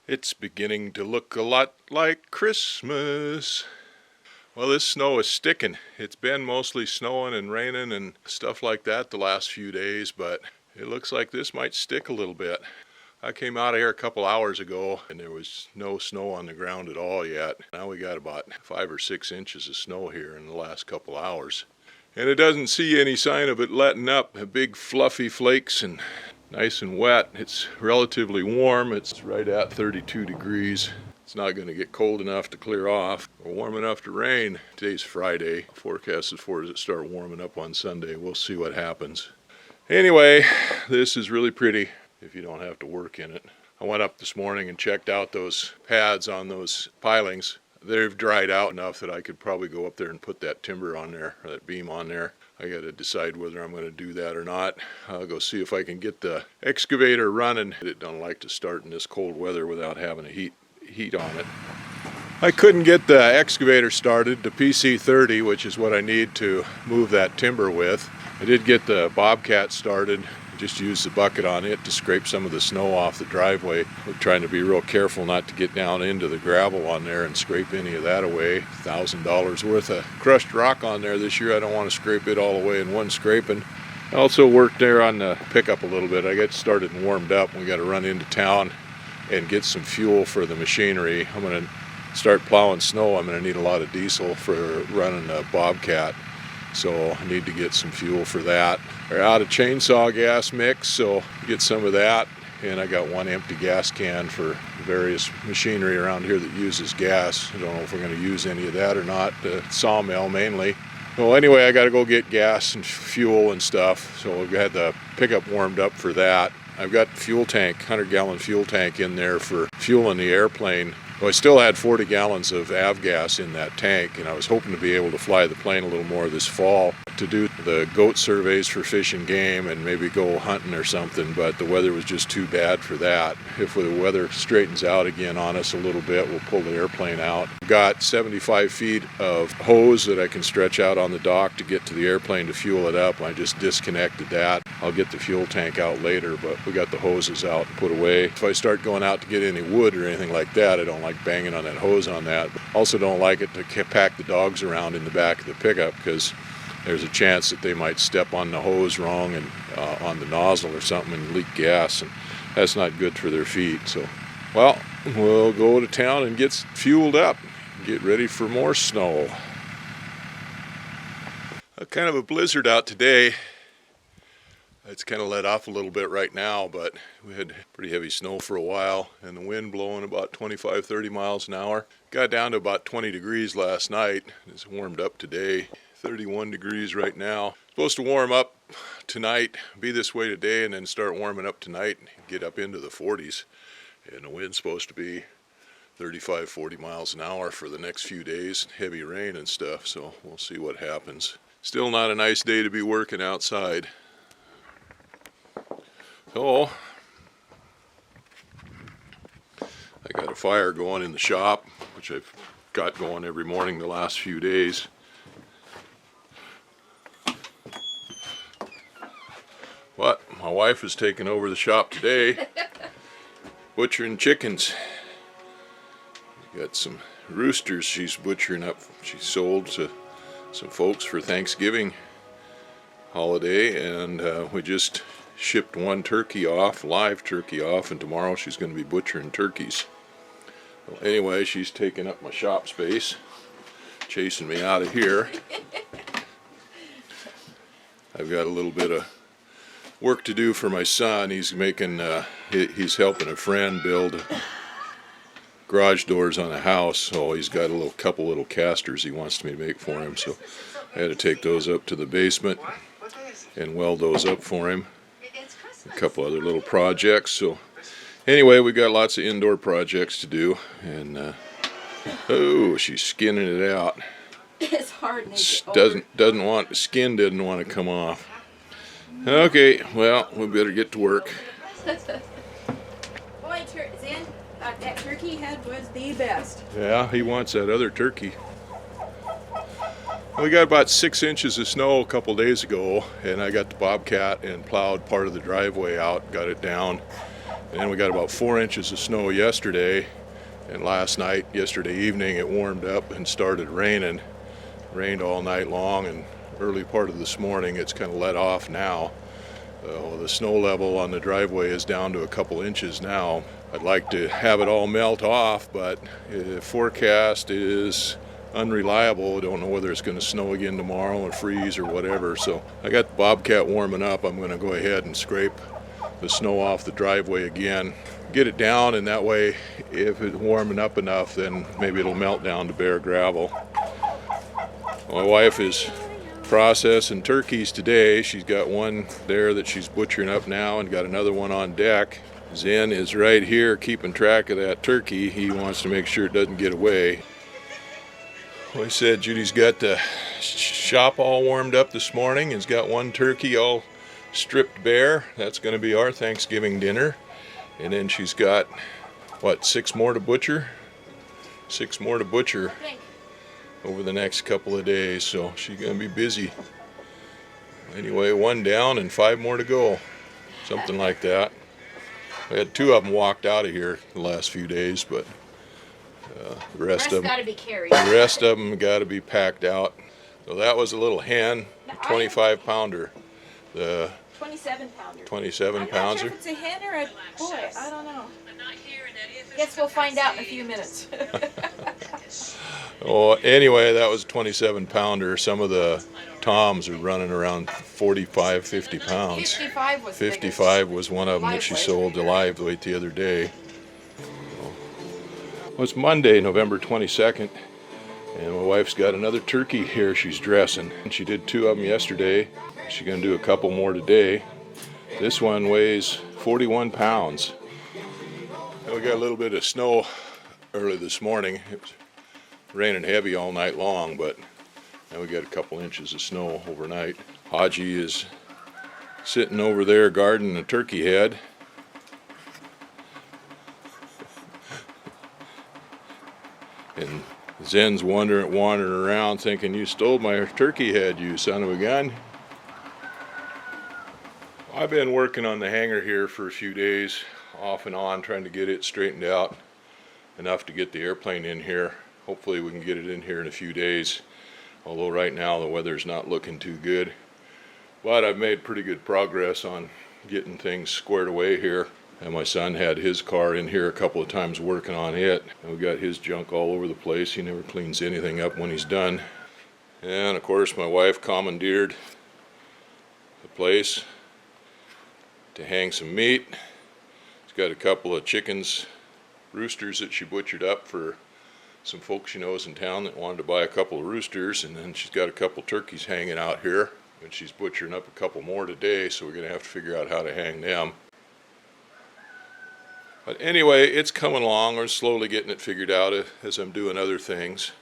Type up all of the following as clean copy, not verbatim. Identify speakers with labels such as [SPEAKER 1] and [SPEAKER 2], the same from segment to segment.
[SPEAKER 1] It's beginning to look a lot like Christmas. Well, this snow is sticking. It's been mostly snowing and raining and stuff like that the last few days, but it looks like this might stick a little bit. I came out of here a couple hours ago and there was no snow on the ground at all yet. Now we got about 5 or 6 inches of snow here in the last couple hours. And it doesn't see any sign of it letting up. Big fluffy flakes and nice and wet. It's relatively warm. It's right at 32 degrees. It's not going to get cold enough to clear off or warm enough to rain. Today's Friday. Forecast is for it start warming up on Sunday. We'll see what happens. Anyway, this is really pretty if you don't have to work in it. I went up this morning and checked out those pads on those pilings. They've dried out enough that I could probably go up there and put that timber on there, or that beam on there. I got to decide whether I'm going to do that or not. I'll go see if I can get the excavator running. It don't like to start in this cold weather without having a heat on it. I couldn't get the excavator started, the PC30, which is what I need to move that timber with. I did get the Bobcat started. Just used the bucket on it to scrape some of the snow off the driveway. We're trying to be real careful not to get down into the gravel on there and scrape any of that away. $1,000 worth of crushed rock on there this year. I don't want to scrape it all away in one scraping. I also worked there on the pickup a little bit. I got started and warmed up. We got to run into town and get some fuel for the machinery. I'm going to start plowing snow. I'm going to need a lot of diesel for running a Bobcat. So I need to get some fuel for that. We're out of chainsaw gas mix, so get some of that. And I got one empty gas can for various machinery around here that uses gas. I don't know if we're going to use any of that or not. The sawmill mainly. Well, anyway, I got to go get gas and fuel and stuff. So I've got the pickup warmed up for that. I've got fuel tank, 100-gallon fuel tank in there for fueling the airplane. Well, I still had 40 gallons of avgas in that tank, and I was hoping to be able to fly the plane a little more this fall to do the goat surveys for Fish and Game and maybe go hunting or something, but the weather was just too bad for that. If the weather straightens out again on us a little bit, we'll pull the airplane out. Got 75 feet of hose that I can stretch out on the dock to get to the airplane to fuel it up. I just disconnected that. I'll get the fuel tank out later, but we got the hoses out and put away. If I start going out to get any wood or anything like that, I don't like banging on that hose on that. Also don't like it to pack the dogs around in the back of the pickup because there's a chance that they might step on the hose wrong and on the nozzle or something and leak gas, and that's not good for their feet. So, well, we'll go to town and get fueled up, get ready for more snow. Kind of a blizzard out today. It's kind of let off a little bit right now, but we had pretty heavy snow for a while and the wind blowing about 25-30 miles an hour. Got down to about 20 degrees last night. It's warmed up today. 31 degrees right now. Supposed to warm up tonight, be this way today, and then start warming up tonight and get up into the 40s. And the wind's supposed to be 35-40 miles an hour for the next few days. Heavy rain and stuff, so we'll see what happens. Still not a nice day to be working outside. So, I got a fire going in the shop, which I've got going every morning the last few days. But my wife has taken over the shop today, butchering chickens. Got some roosters she's butchering up. She sold to some folks for Thanksgiving holiday, and we just shipped one turkey off, live turkey off, and tomorrow she's going to be butchering turkeys. Well, anyway, she's taking up my shop space, chasing me out of here. I've got a little bit of work to do for my son. He's making, he's helping a friend build garage doors on a house, so he's got a couple little casters he wants me to make for him, so I had to take those up to the basement and weld those up for him. A couple other little projects. So anyway, we got lots of indoor projects to do, and oh, she's skinning it out.
[SPEAKER 2] It's hard.
[SPEAKER 1] Doesn't want, the skin didn't want to come off. Okay, well, we better get to work.
[SPEAKER 2] Boy, Zan, that turkey head was the best.
[SPEAKER 1] Yeah, he wants that other turkey. We got about 6 inches of snow a couple days ago, and I got the Bobcat and plowed part of the driveway out, got it down, And we got about 4 inches of snow yesterday, and yesterday evening, it warmed up and started raining. Rained all night long, and early part of this morning it's kind of let off now. The snow level on the driveway is down to a couple inches now. I'd like to have it all melt off, but the forecast is unreliable. I don't know whether it's going to snow again tomorrow or freeze or whatever. So I got the Bobcat warming up. I'm going to go ahead and scrape the snow off the driveway again, get it down, and that way if it's warming up enough, then maybe it'll melt down to bare gravel. My wife is processing turkeys today. She's got one there that she's butchering up now and got another one on deck. Zen is right here keeping track of that turkey. He wants to make sure it doesn't get away. Well, I said Judy's got the shop all warmed up this morning. Has got one turkey all stripped bare. That's going to be our Thanksgiving dinner. And then she's got, what, 6 more to butcher? 6 more to butcher over the next couple of days, so she's going to be busy. Anyway, 1 down and 5 more to go. Something like that. We had 2 of them walked out of here the last few days, but the rest of them
[SPEAKER 2] gotta be carried.
[SPEAKER 1] The rest of them got to be packed out. So that was a little hen, a 25-pounder. The
[SPEAKER 2] 27-pounder.
[SPEAKER 1] 27
[SPEAKER 2] I'm
[SPEAKER 1] pounds.
[SPEAKER 2] not sure if it's a hen or a boy. I don't know. Guess we'll find out in a few minutes.
[SPEAKER 1] Oh, anyway, that was a 27-pounder. Some of the toms are running around 45, 50 pounds.
[SPEAKER 2] 55 was
[SPEAKER 1] 55 was one of them that she sold the live weight the other day. Well, it's Monday, November 22nd, and my wife's got another turkey here she's dressing. And she did 2 of them yesterday. She's going to do a couple more today. This one weighs 41 pounds. And we got a little bit of snow early this morning. It was raining heavy all night long, but now we got a couple inches of snow overnight. Haji is sitting over there guarding a turkey head. And Zen's wandering around thinking, "You stole my turkey head, you son of a gun." I've been working on the hanger here for a few days, off and on, trying to get it straightened out enough to get the airplane in here. Hopefully we can get it in here in a few days, although right now the weather's not looking too good. But I've made pretty good progress on getting things squared away here. And my son had his car in here a couple of times working on it. And we got his junk all over the place. He never cleans anything up when he's done. And of course my wife commandeered the place to hang some meat. She's got a couple of chickens, roosters that she butchered up for some folks she knows in town that wanted to buy a couple of roosters, and then she's got a couple turkeys hanging out here, and she's butchering up a couple more today, so we're going to have to figure out how to hang them. But anyway, it's coming along. We're slowly getting it figured out as I'm doing other things.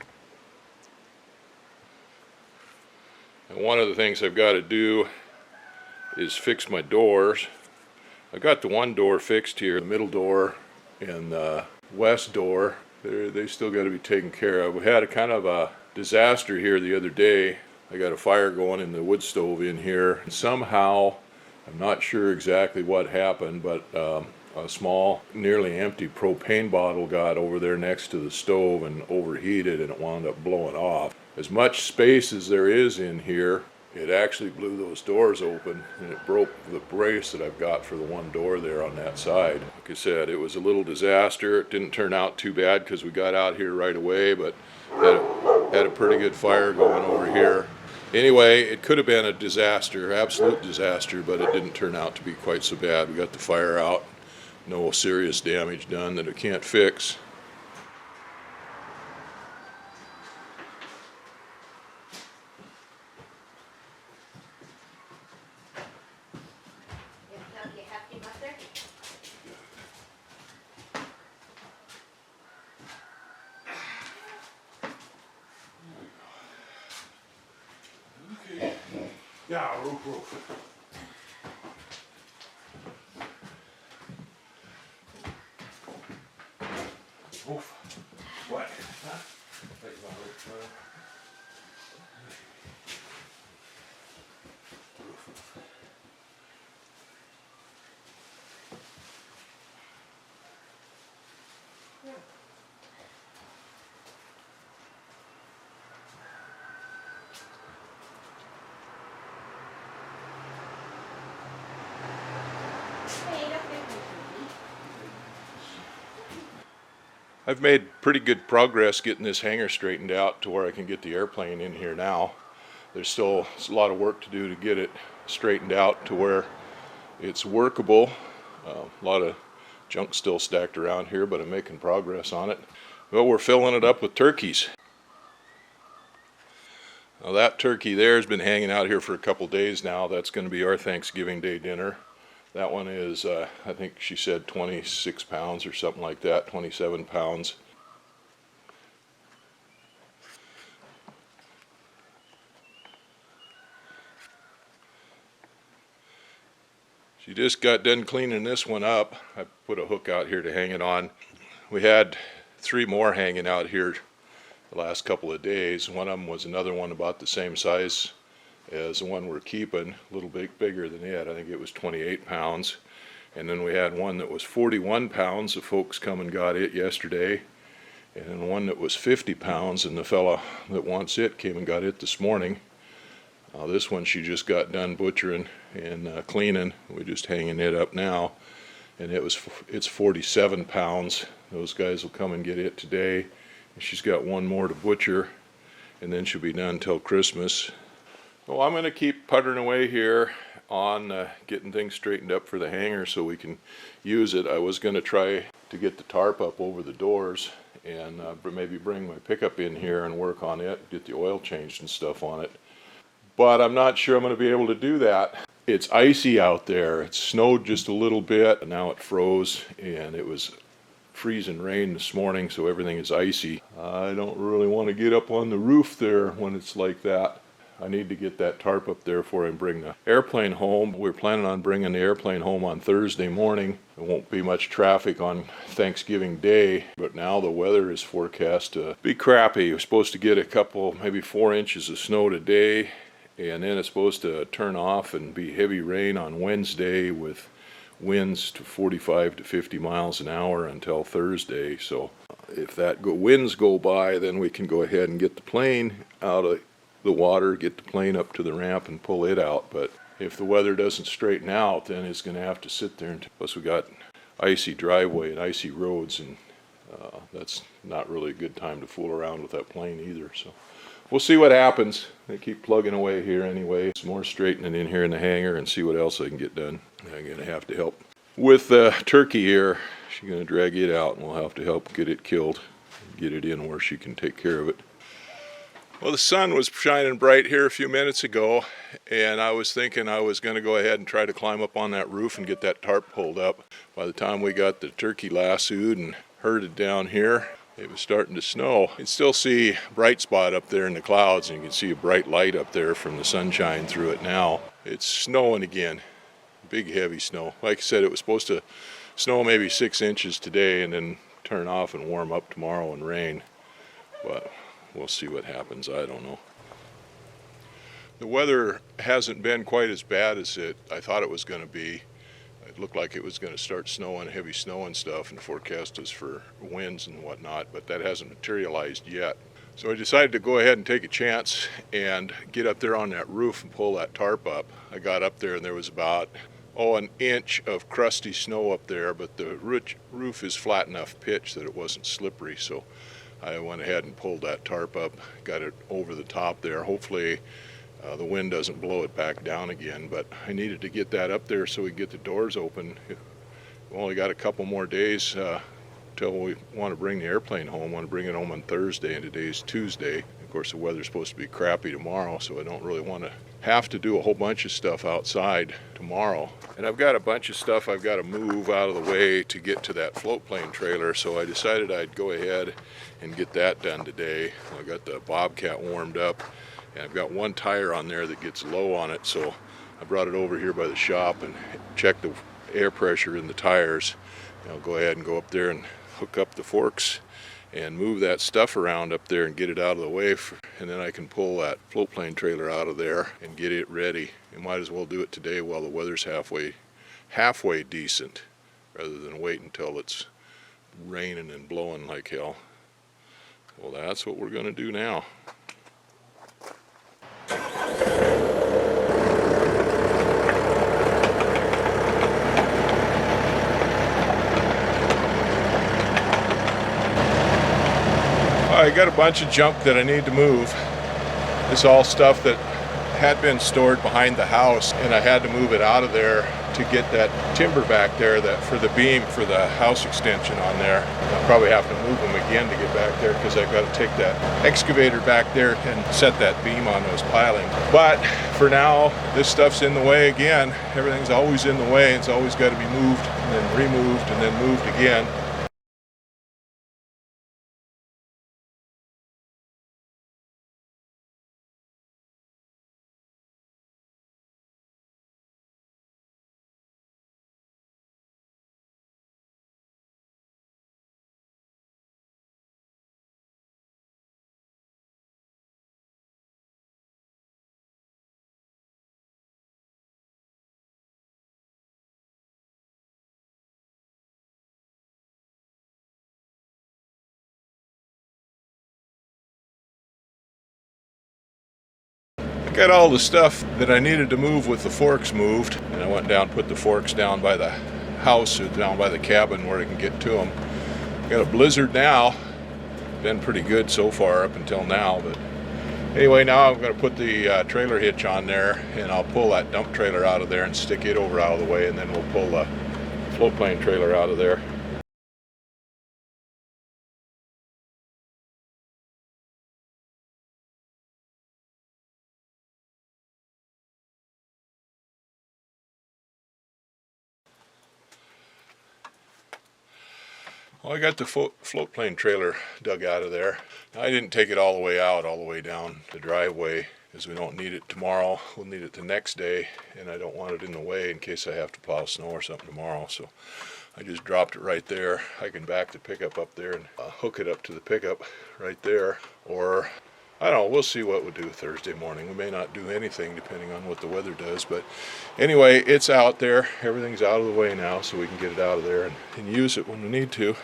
[SPEAKER 1] And one of the things I've got to do is fix my doors. I got the one door fixed here, the middle door and the west door. They still got to be taken care of. We had a kind of a disaster here the other day. I got a fire going in the wood stove in here. And somehow, I'm not sure exactly what happened, but a small, nearly empty propane bottle got over there next to the stove and overheated, and it wound up blowing off. As much space as there is in here, it actually blew those doors open, and it broke the brace that I've got for the one door there on that side. Like I said, it was a little disaster. It didn't turn out too bad because we got out here right away, but had a pretty good fire going over here. Anyway, it could have been a disaster, absolute disaster, but it didn't turn out to be quite so bad. We got the fire out, no serious damage done that it can't fix. Yeah, roof. Roof. What? Huh? I've made pretty good progress getting this hangar straightened out to where I can get the airplane in here now. There's still a lot of work to do to get it straightened out to where it's workable. A lot of junk still stacked around here, but I'm making progress on it. Well, we're filling it up with turkeys. Now that turkey there has been hanging out here for a couple days now. That's going to be our Thanksgiving Day dinner. That one is, I think she said 26 pounds or something like that, 27 pounds. She just got done cleaning this one up. I put a hook out here to hang it on. We had 3 more hanging out here the last couple of days. One of them was another one about the same size as the one we're keeping, a little bit bigger than it. I think it was 28 pounds. And then we had one that was 41 pounds. The folks come and got it yesterday. And then one that was 50 pounds, and the fella that wants it came and got it this morning. This one she just got done butchering and cleaning. We're just hanging it up now. And it's 47 pounds. Those guys will come and get it today. And she's got one more to butcher, and then she'll be done till Christmas. Well, I'm going to keep puttering away here on getting things straightened up for the hangar so we can use it. I was going to try to get the tarp up over the doors and maybe bring my pickup in here and work on it, get the oil changed and stuff on it. But I'm not sure I'm going to be able to do that. It's icy out there. It snowed just a little bit, and now it froze, and it was freezing rain this morning, so everything is icy. I don't really want to get up on the roof there when it's like that. I need to get that tarp up there before I bring the airplane home. We're planning on bringing the airplane home on Thursday morning. There won't be much traffic on Thanksgiving Day, but now the weather is forecast to be crappy. We're supposed to get a couple, maybe 4 inches of snow today, and then it's supposed to turn off and be heavy rain on Wednesday with winds to 45 to 50 miles an hour until Thursday. So if that winds go by, then we can go ahead and get the plane out of the water, get the plane up to the ramp and pull it out. But if the weather doesn't straighten out, then it's going to have to sit there. Plus we got icy driveway and icy roads, and that's not really a good time to fool around with that plane either. So we'll see what happens. I keep plugging away here anyway. Some more straightening in here in the hangar and see what else I can get done. I'm going to have to help with the turkey here. She's going to drag it out, and we'll have to help get it killed, get it in where she can take care of it. Well, the sun was shining bright here a few minutes ago, and I was thinking I was going to go ahead and try to climb up on that roof and get that tarp pulled up. By the time we got the turkey lassoed and herded down here, it was starting to snow. You can still see a bright spot up there in the clouds, and you can see a bright light up there from the sunshine through it now. It's snowing again. Big heavy snow. Like I said, it was supposed to snow maybe 6 inches today and then turn off and warm up tomorrow and rain. But we'll see what happens. I don't know. The weather hasn't been quite as bad as I thought it was going to be. It looked like it was going to start snowing, heavy snow and stuff, and the forecast was for winds and whatnot, but that hasn't materialized yet. So I decided to go ahead and take a chance and get up there on that roof and pull that tarp up. I got up there and there was about an inch of crusty snow up there, but the roof is flat enough pitch that it wasn't slippery, so I went ahead and pulled that tarp up, got it over the top there. Hopefully the wind doesn't blow it back down again, but I needed to get that up there so we get the doors open. We've only got a couple more days till we want to bring the airplane home. I want to bring it home on Thursday, and today's Tuesday. Of course, the weather's supposed to be crappy tomorrow, so I don't really want to have to do a whole bunch of stuff outside tomorrow. And I've got a bunch of stuff I've got to move out of the way to get to that float plane trailer, so I decided I'd go ahead and get that done today. I got the Bobcat warmed up, and I've got one tire on there that gets low on it, so I brought it over here by the shop and checked the air pressure in the tires. And I'll go ahead and go up there and hook up the forks and move that stuff around up there and get it out of the way, and then I can pull that float plane trailer out of there and get it ready. You might as well do it today while the weather's halfway decent, rather than wait until it's raining and blowing like hell. Well, that's what we're going to do now. I got a bunch of junk that I need to move. This is all stuff that had been stored behind the house, and I had to move it out of there to get that timber back there that for the beam for the house extension on there. I'll probably have to move them again to get back there because I've got to take that excavator back there and set that beam on those pilings. But for now, this stuff's in the way again. Everything's always in the way. It's always got to be moved and then removed and then moved again. Got all the stuff that I needed to move with the forks moved, and I went down, put the forks down by the house or down by the cabin where I can get to them. Got a blizzard now. Been pretty good so far up until now, but anyway, now I'm going to put the trailer hitch on there, and I'll pull that dump trailer out of there and stick it over out of the way, and then we'll pull the float plane trailer out of there. Well, I got the float plane trailer dug out of there. I didn't take it all the way out, all the way down the driveway, because we don't need it tomorrow. We'll need it the next day, and I don't want it in the way in case I have to plow snow or something tomorrow. So I just dropped it right there. I can back the pickup up there and hook it up to the pickup right there. Or, I don't know, we'll see what we'll do Thursday morning. We may not do anything depending on what the weather does. But anyway, it's out there. Everything's out of the way now, so we can get it out of there and use it when we need to.